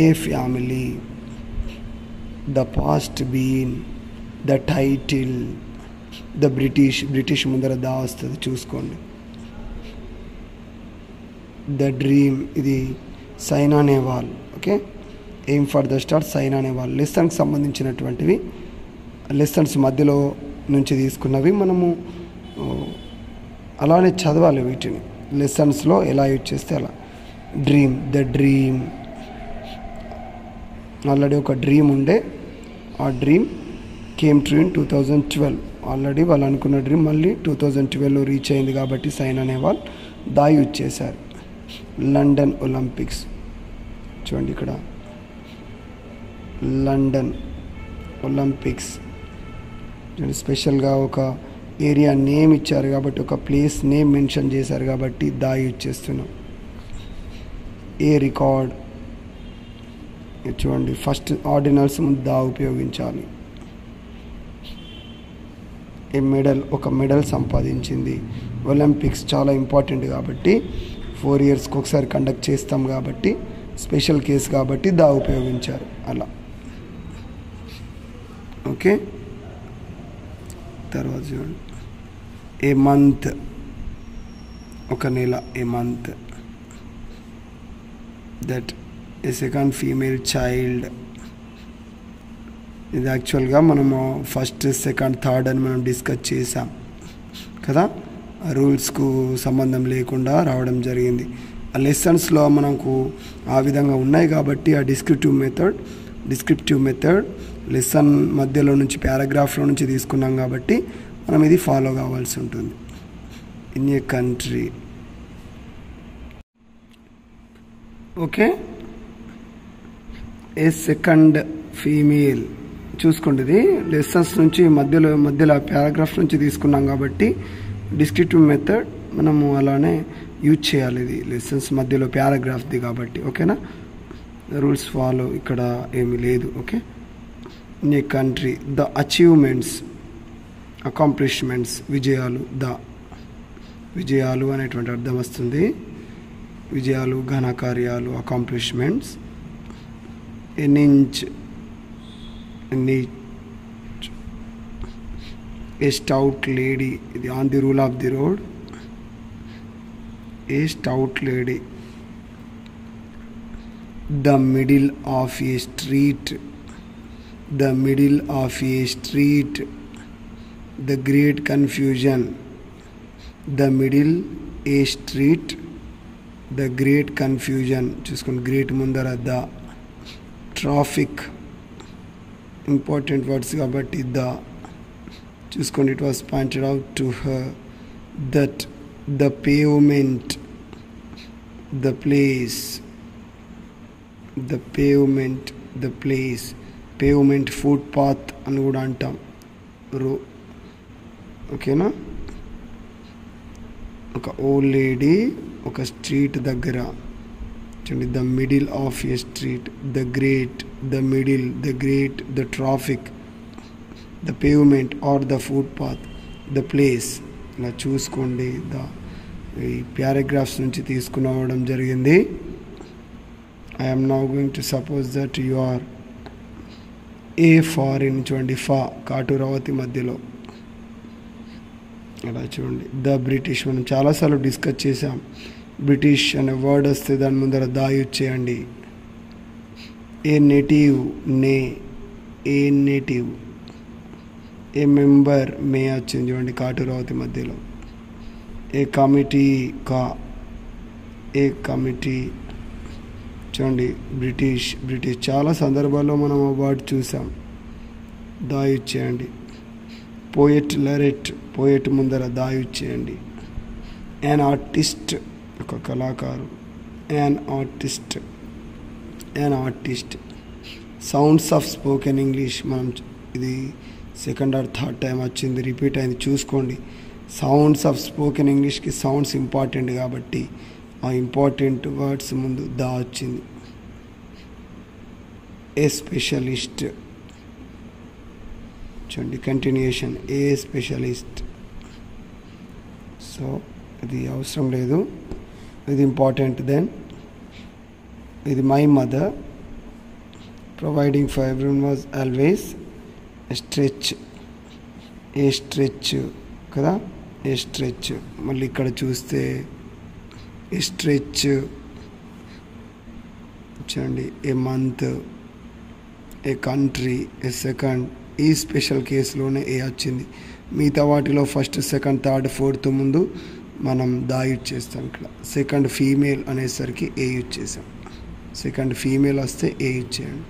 A family, the past been, the title, the British ముందర దా వస్తుంది చూసుకోండి. ద డ్రీమ్, ఇది Saina Nehwal. Okay, aim for the star Saina Nehwal. లెసన్కి సంబంధించినటువంటివి, లెసన్స్ మధ్యలో నుంచి తీసుకున్నవి మనము అలానే చదవాలి. వీటిని లెసన్స్లో ఎలా యూజ్ చేస్తే అలా. డ్రీమ్, ద డ్రీమ్, ఆల్రెడీ ఒక డ్రీమ్ ఉండే, ఆ dream came true in 2012. Already వాళ్ళు అనుకున్న డ్రీమ్ మళ్ళీ 2012లో రీచ్ అయింది కాబట్టి సైనా నెహ్వాల్ దా యూజ్ చేశారు. లండన్ ఒలింపిక్స్, చూడండి ఇక్కడ లండన్ ఒలింపిక్స్, స్పెషల్గా ఒక ఏరియా నేమ్ ఇచ్చారు కాబట్టి, ఒక ప్లేస్ నేమ్ మెన్షన్ చేశారు కాబట్టి దా యూజ్ చేస్తున్నాం. ఏ రికార్డ్, చూడండి ఫస్ట్ ఆర్డినల్స్ ముందు దా ఉపయోగించాలి. ఏ మెడల్, ఒక మెడల్ సంపాదించింది. ఒలింపిక్స్ చాలా ఇంపార్టెంట్ కాబట్టి 4 yearsకి ఒకసారి కండక్ట్ చేస్తాం కాబట్టి స్పెషల్ కేసు కాబట్టి దా ఉపయోగించారు అలా. ఓకే, తర్వాత చూడండి ఏ మంత్, ఒక నెల, a month. That a second female child, ఇది యాక్చువల్గా మనము ఫస్ట్ సెకండ్ థర్డ్ అని మనం డిస్కస్ చేసాం కదా, రూల్స్కు సంబంధం లేకుండా రావడం జరిగింది. ఆ లెసన్స్లో మనకు ఆ విధంగా ఉన్నాయి కాబట్టి ఆ డిస్క్రిప్టివ్ మెథడ్ లెసన్ మధ్యలో నుంచి పారాగ్రాఫ్లో నుంచి తీసుకున్నాం కాబట్టి మనం ఇది ఫాలో కావాల్సి ఉంటుంది. In a country. Okay, A second female, చూసుకోండి ఇది లెసన్స్ నుంచి మధ్యలో పారాగ్రాఫ్ నుంచి తీసుకున్నాం కాబట్టి డిస్క్రిప్టివ్ మెథడ్ మనము అలానే యూజ్ చేయాలి. ఇది లెసన్స్ మధ్యలో పారాగ్రాఫ్ది కాబట్టి. ఓకేనా, రూల్స్ ఫాలో ఇక్కడ ఏమీ లేదు. Okay, in a country. The achievements, accomplishments, విజయాలు. ద విజయాలు అనేటువంటి అర్థం వస్తుంది. విజయాలు, ఘనకార్యాలు, అకాంప్లిష్మెంట్స్. ఎన్ ఇంచ్, ఏ స్టౌట్ లేడీ, ఇది on the rule of the road. A stout lady. The middle of A street, the middle of A street. The great confusion, the middle A street, the great confusion. చూసుకోండి great ముందర the. Traffic, important words కాబట్టి the. చూసుకోండి, it was pointed out to her that the pavement, the place. The pavement, the place. Pavement foot path అని కూడా అంటాం. ఓకేనా. ఒక old lady ఒక స్ట్రీట్ దగ్గర చూడండి, the middle of a street, the great, the middle, the great, the traffic, the pavement or the foot path, the place. ఇలా చూసుకోండి. ఈ పారాగ్రాఫ్స్ నుంచి తీసుకురావడం జరిగింది. I am now going to suppose that you are a foreign. చూడండి, ఫా కాటురావతి మధ్యలో. అలా చూడండి. ద బ్రిటిష్ మనం చాలాసార్లు డిస్కస్ చేసాం. బ్రిటిష్ అనే వర్డ్ వస్తే దాని ముందర దా యూజ్ చేయండి. ఏ నేటివ్, నే, ఏ నేటివ్. ఏ మెంబర్, మే వచ్చింది చూడండి కాటురావతి మధ్యలో. ఏ కమిటీ, కా, ఏ కమిటీ. చూడండి, బ్రిటిష్, బ్రిటిష్ చాలా సందర్భాల్లో మనం ఆ వర్డ్ చూసాం. దా యూజ్ చేయండి. పోయెట్, లరెట్, పోయెట్ ముందర దా యూజ్ చేయండి. యాన్ ఆర్టిస్ట్, ఒక కళాకారు. An artist, an artist. Sounds of spoken English. మనం ఇది సెకండ్ ఆర్ థర్డ్ టైం వచ్చింది, రిపీట్ అయింది, చూసుకోండి. సౌండ్స్ ఆఫ్ స్పోకెన్ ఇంగ్లీష్కి సౌండ్స్ ఇంపార్టెంట్ కాబట్టి ఆ ఇంపార్టెంట్ వర్డ్స్ ముందు దా వచ్చింది. A specialist. చూడండి, కంటిన్యూషన్. A specialist. సో ఇది అవసరం లేదు, ఇది ఇంపార్టెంట్. దెన్ ఇది my mother providing for everyone was always stretch. A stretch కదా, ఏ స్ట్రెచ్. మళ్ళీ ఇక్కడ చూస్తే ఏ స్ట్రెచ్. చూడండి, ఏ మంత్, ఏ కంట్రీ, ఏ సెకండ్. ఈ స్పెషల్ కేసులోనే ఏ వచ్చింది. మిగతా వాటిలో ఫస్ట్, సెకండ్, థర్డ్, ఫోర్త్ ముందు మనం దా యూజ్ చేస్తాం. ఇక్కడ సెకండ్ ఫీమేల్ అనేసరికి ఏ యూజ్ చేసాం. సెకండ్ ఫీమేల్ వస్తే ఏ యూజ్ చేయండి.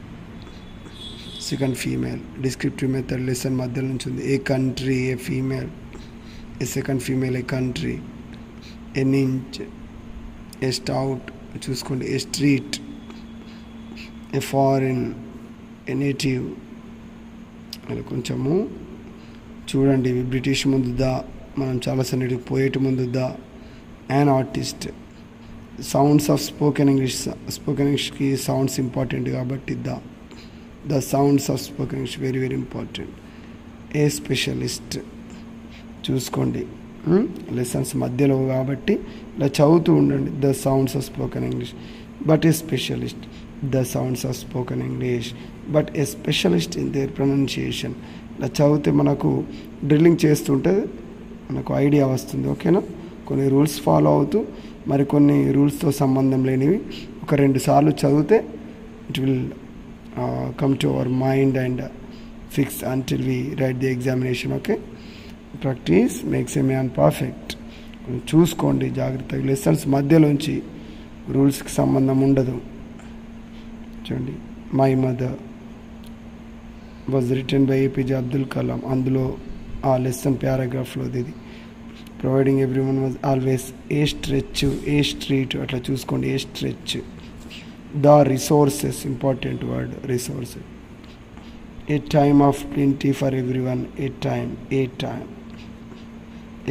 Second female descriptive method lesson మధ్యలో నుంచి ఉంది. ఏ కంట్రీ, ఏ ఫీమేల్, ఏ సెకండ్ ఫీమేల్, ఏ కంట్రీ. ఏ నించ్, ఏ స్టౌట్ చూసుకోండి. ఏ స్ట్రీట్, ఏ ఫారిన్, ఏ నేటివ్. అలా కొంచెము చూడండి. బ్రిటిష్ ముందు దా, మనం చాలాసార్లు పోయేటి ముందు the. An artist. Sounds of spoken English, spoken ఇంగ్లీష్కి సౌండ్స్ ఇంపార్టెంట్ కాబట్టి the sounds of spoken English very very important. A specialist చూసుకోండి. లెసన్స్ మధ్యలో కాబట్టి ఇలా చదువుతూ ఉండండి. The sounds of spoken English, but a specialist. The sounds of spoken English but a specialist in their pronunciation. ఇలా చదివితే మనకు డ్రిల్లింగ్ చేస్తుంటే మనకు ఐడియా వస్తుంది. ఓకేనా. కొన్ని రూల్స్ ఫాలో అవుతూ మరికొన్ని రూల్స్తో సంబంధం లేనివి ఒక 2 సార్లు చదివితే it will come to our mind and fix until we write the examination. Okay. Practice makes a man perfect. చూసుకోండి జాగ్రత్తగా. లెసన్స్ మధ్యలోంచి రూల్స్కి సంబంధం ఉండదు. చూడండి, my mother was written by APJ Abdul Kalam. అందులో ఆ లెసన్ పారాగ్రాఫ్లో ఇది. Providing everyone was always. A stretch, a street అట్లా చూసుకోండి. A stretch. The resources, important word resources. A time of plenty for everyone. A time, A time.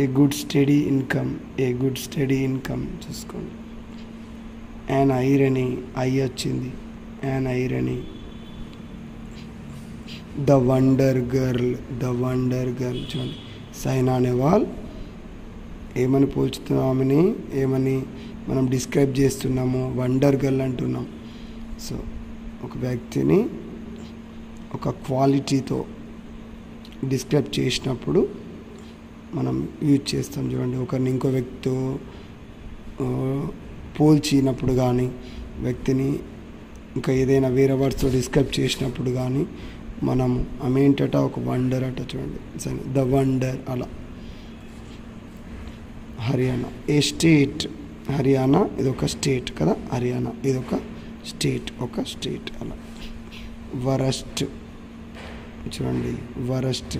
A good study income, a good study income చూసుకోండి. An irony, I వచ్చింది. An irony. The wonder girl, the wonder girl చూడండి. సైనా నెహ్వాల్. ఏమని పోల్చుతున్నామని, ఏమని మనం describe చేస్తున్నాము, wonder girl అంటున్నాం. So ఒక వ్యక్తిని ఒక క్వాలిటీతో డిస్క్రైబ్ చేసినప్పుడు మనం యూజ్ చేస్తాం. చూడండి, ఒకరిని ఇంకో వ్యక్తితో పోల్చినప్పుడు కానీ, వ్యక్తిని ఇంకా ఏదైనా వేరే వర్డ్స్తో డిస్క్రైబ్ చేసినప్పుడు కానీ మనము అమేంటట ఒక వండర్ అట. చూడండి, ద వండర్. అలా హర్యానా. ఏ స్టేట్, హర్యానా ఇదొక స్టేట్ కదా, హర్యానా ఇదొక స్టేట్, ఒక స్టేట్. అలా వరస్ట్ చూడండి, వరస్ట్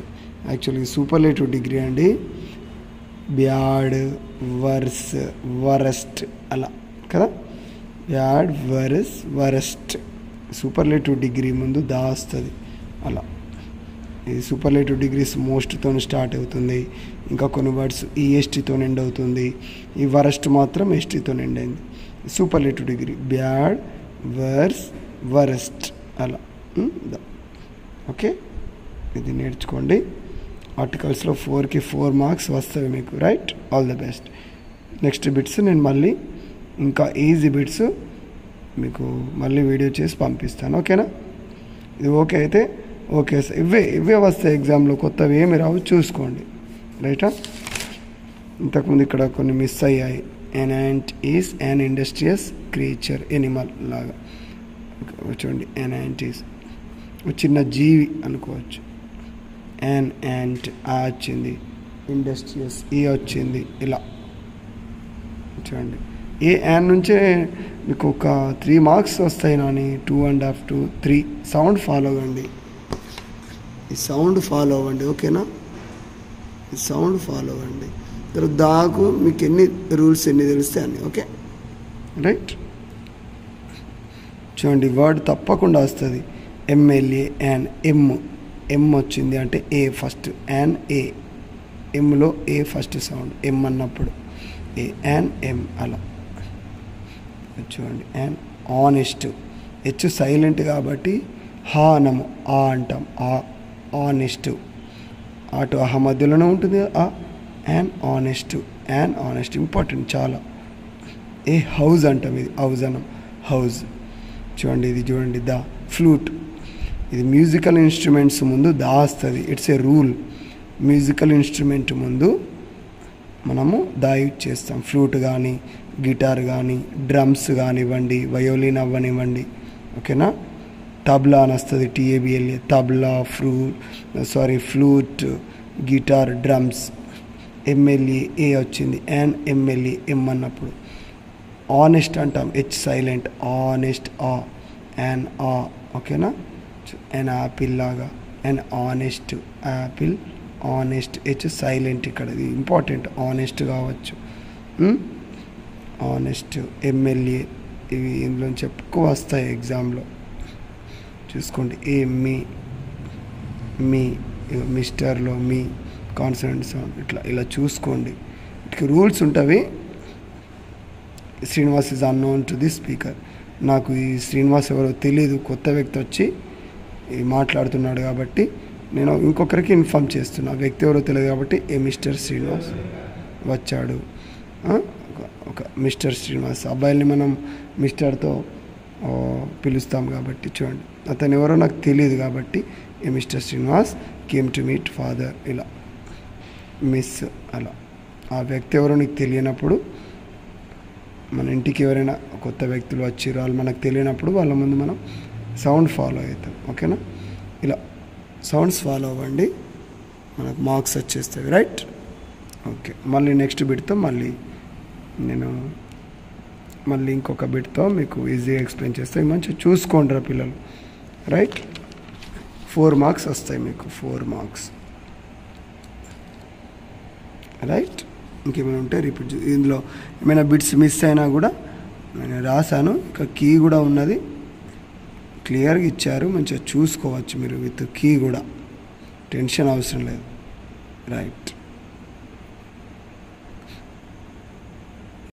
యాక్చువల్లీ సూపర్లేటివ్ డిగ్రీ అండి. బ్యాడ్, వర్స్, వరస్ట్ అలా కదా. Bad, worse, worst. Superlative degree ముందు దా వస్తుంది అలా. ఇది సూపర్లేటివ్ డిగ్రీస్ మోస్ట్తో స్టార్ట్ అవుతుంది. ఇంకా కొన్ని వర్డ్స్ ఈఎస్టీతో ఎండ్ అవుతుంది. ఈ వరస్ట్ మాత్రం ఎస్టీతో ఎండ్ అయింది. Superlative degree bad, worse, worst అలా. ఓకే, ఇది నేర్చుకోండి. ఆర్టికల్స్లో 4కి 4 మార్క్స్ వస్తాయి మీకు. Right, all the best. Next bits నేను మళ్ళీ ఇంకా ఈజీ బిట్స్ మీకు మళ్ళీ వీడియో చేసి పంపిస్తాను. ఓకేనా? ఇది ఓకే అయితే ఓకే సార్. ఇవే వస్తాయి ఎగ్జామ్లో, కొత్తవి ఏమి రావు, చూసుకోండి. రైటా? ఇంతకుముందు ఇక్కడ కొన్ని మిస్ అయ్యాయి. An ant is an industrious creature, animal లాగా. చూడండి, ఎన్ యాంట్ ఈజ్ చిన్న జీవి అనుకోవచ్చు. యాన్ యాంట్ ఆ వచ్చింది, ఇండస్ట్రియస్ ఈ వచ్చింది. ఇలా చూడండి, ఏ యాన్ నుంచే మీకు ఒక 3 మార్క్స్ వస్తాయి. నాని 2.5 to 3. సౌండ్ ఫాలో అవ్వండి, ఈ సౌండ్ ఫాలో అవ్వండి. ఓకేనా? ఈ సౌండ్ ఫాలో అవ్వండి. తర్వాత దాకు మీకు ఎన్ని రూల్స్ తెలిస్తే అన్నీ. Okay, right? చూడండి, వర్డ్ తప్పకుండా వస్తుంది. ఎమ్మెల్యే, యాన్, ఎమ్ వచ్చింది అంటే ఏ ఫస్ట్, యాన్ ఏ. ఎమ్లో ఏ ఫస్ట్ సౌండ్, ఎమ్ అన్నప్పుడు ఏ, యాన్ ఎమ్ అలా. చూడండి, యాన్ ఆనెస్ట్, హెచ్ సైలెంట్ కాబట్టి హా అనము, ఆ అంటాం. ఆనెస్ట్, అటు ఆహా మధ్యలోనే ఉంటుంది. An honest, an honest important చాలా. ఏ హౌస్ అంటాం, ఇది హౌస్ అనం, హౌస్. చూడండి, ఇది చూడండి, ద ఫ్లూట్. ఇది మ్యూజికల్ ఇన్స్ట్రుమెంట్స్ ముందు దా వస్తుంది. It's a rule. Musical instrument ముందు మనము దా యూజ్ చేస్తాం. ఫ్లూట్ కానీ, గిటార్ కానీ, డ్రమ్స్ కానివ్వండి, వయోలిన్ అవ్వనివ్వండి. ఓకేనా? తబ్లా అని వస్తుంది, TABLA, tabla, flute, guitar, drums. MLA a వచ్చింది, యాన్ ఎమ్మెల్యే ఎమ్ అన్నప్పుడు. ఆనెస్ట్ అంటాం, హెచ్ సైలెంట్, ఆనెస్ట్ ఆ, యాన్ ఆ. ఓకేనా? యాన్ యాపిల్ లాగా, an honest apple, honest H silent. ఇక్కడ ఇది ఇంపార్టెంట్, ఆనెస్ట్ కావచ్చు. ఆనెస్ట్, ఎమ్మెల్యే, ఇవి ఇందులోంచి ఎక్కువ వస్తాయి ఎగ్జామ్లో, చూసుకోండి. ఏ మీ మిస్టర్లో మీ కాన్సనెంట్ సౌండ్ ఇలా చూసుకోండి. వీటికి రూల్స్ ఉంటాయి. Srinivas is unknown to the speaker. నాకు ఈ శ్రీనివాస్ ఎవరో తెలియదు, కొత్త వ్యక్తి వచ్చి మాట్లాడుతున్నాడు కాబట్టి నేను ఇంకొకరికి ఇన్ఫామ్ చేస్తున్నా. వ్యక్తి ఎవరో తెలియదు కాబట్టి ఏ మిస్టర్ శ్రీనివాస్ వచ్చాడు. ఒక మిస్టర్ శ్రీనివాస్, అబ్బాయిల్ని మనం మిస్టర్తో పిలుస్తాం కాబట్టి చూడండి, అతను ఎవరో నాకు తెలియదు కాబట్టి a Mr Srinivas came to meet father. ఇలా మిస్ అలా. ఆ వ్యక్తి ఎవరో నీకు తెలియనప్పుడు, మన ఇంటికి ఎవరైనా కొత్త వ్యక్తులు వచ్చిర్రు, వాళ్ళు మనకు తెలియనప్పుడు వాళ్ళ ముందు మనం సౌండ్ ఫాలో అవుతాం. ఓకేనా? ఇలా సౌండ్స్ ఫాలో అవ్వండి, మనకు మార్క్స్ వచ్చేస్తాయి. రైట్? ఓకే, మళ్ళీ నెక్స్ట్ బిట్తో నేను ఇంకొక బిట్తో మీకు ఈజీగా ఎక్స్ప్లెయిన్ చేస్తాను. మంచిగా చూసుకోండి రా పిల్లలు. రైట్? 4 మార్క్స్ వస్తాయి మీకు, 4 మార్క్స్. రైట్? ఇంకేమైనా ఉంటే రిపీట్. ఇందులో ఏమైనా బిట్స్ మిస్ అయినా కూడా నేను రాశాను, ఇంకా కీ కూడా ఉన్నది, క్లియర్గా ఇచ్చారు. మంచిగా చూసుకోవచ్చు మీరు విత్ కీ కూడా, టెన్షన్ అవసరం లేదు. రైట్?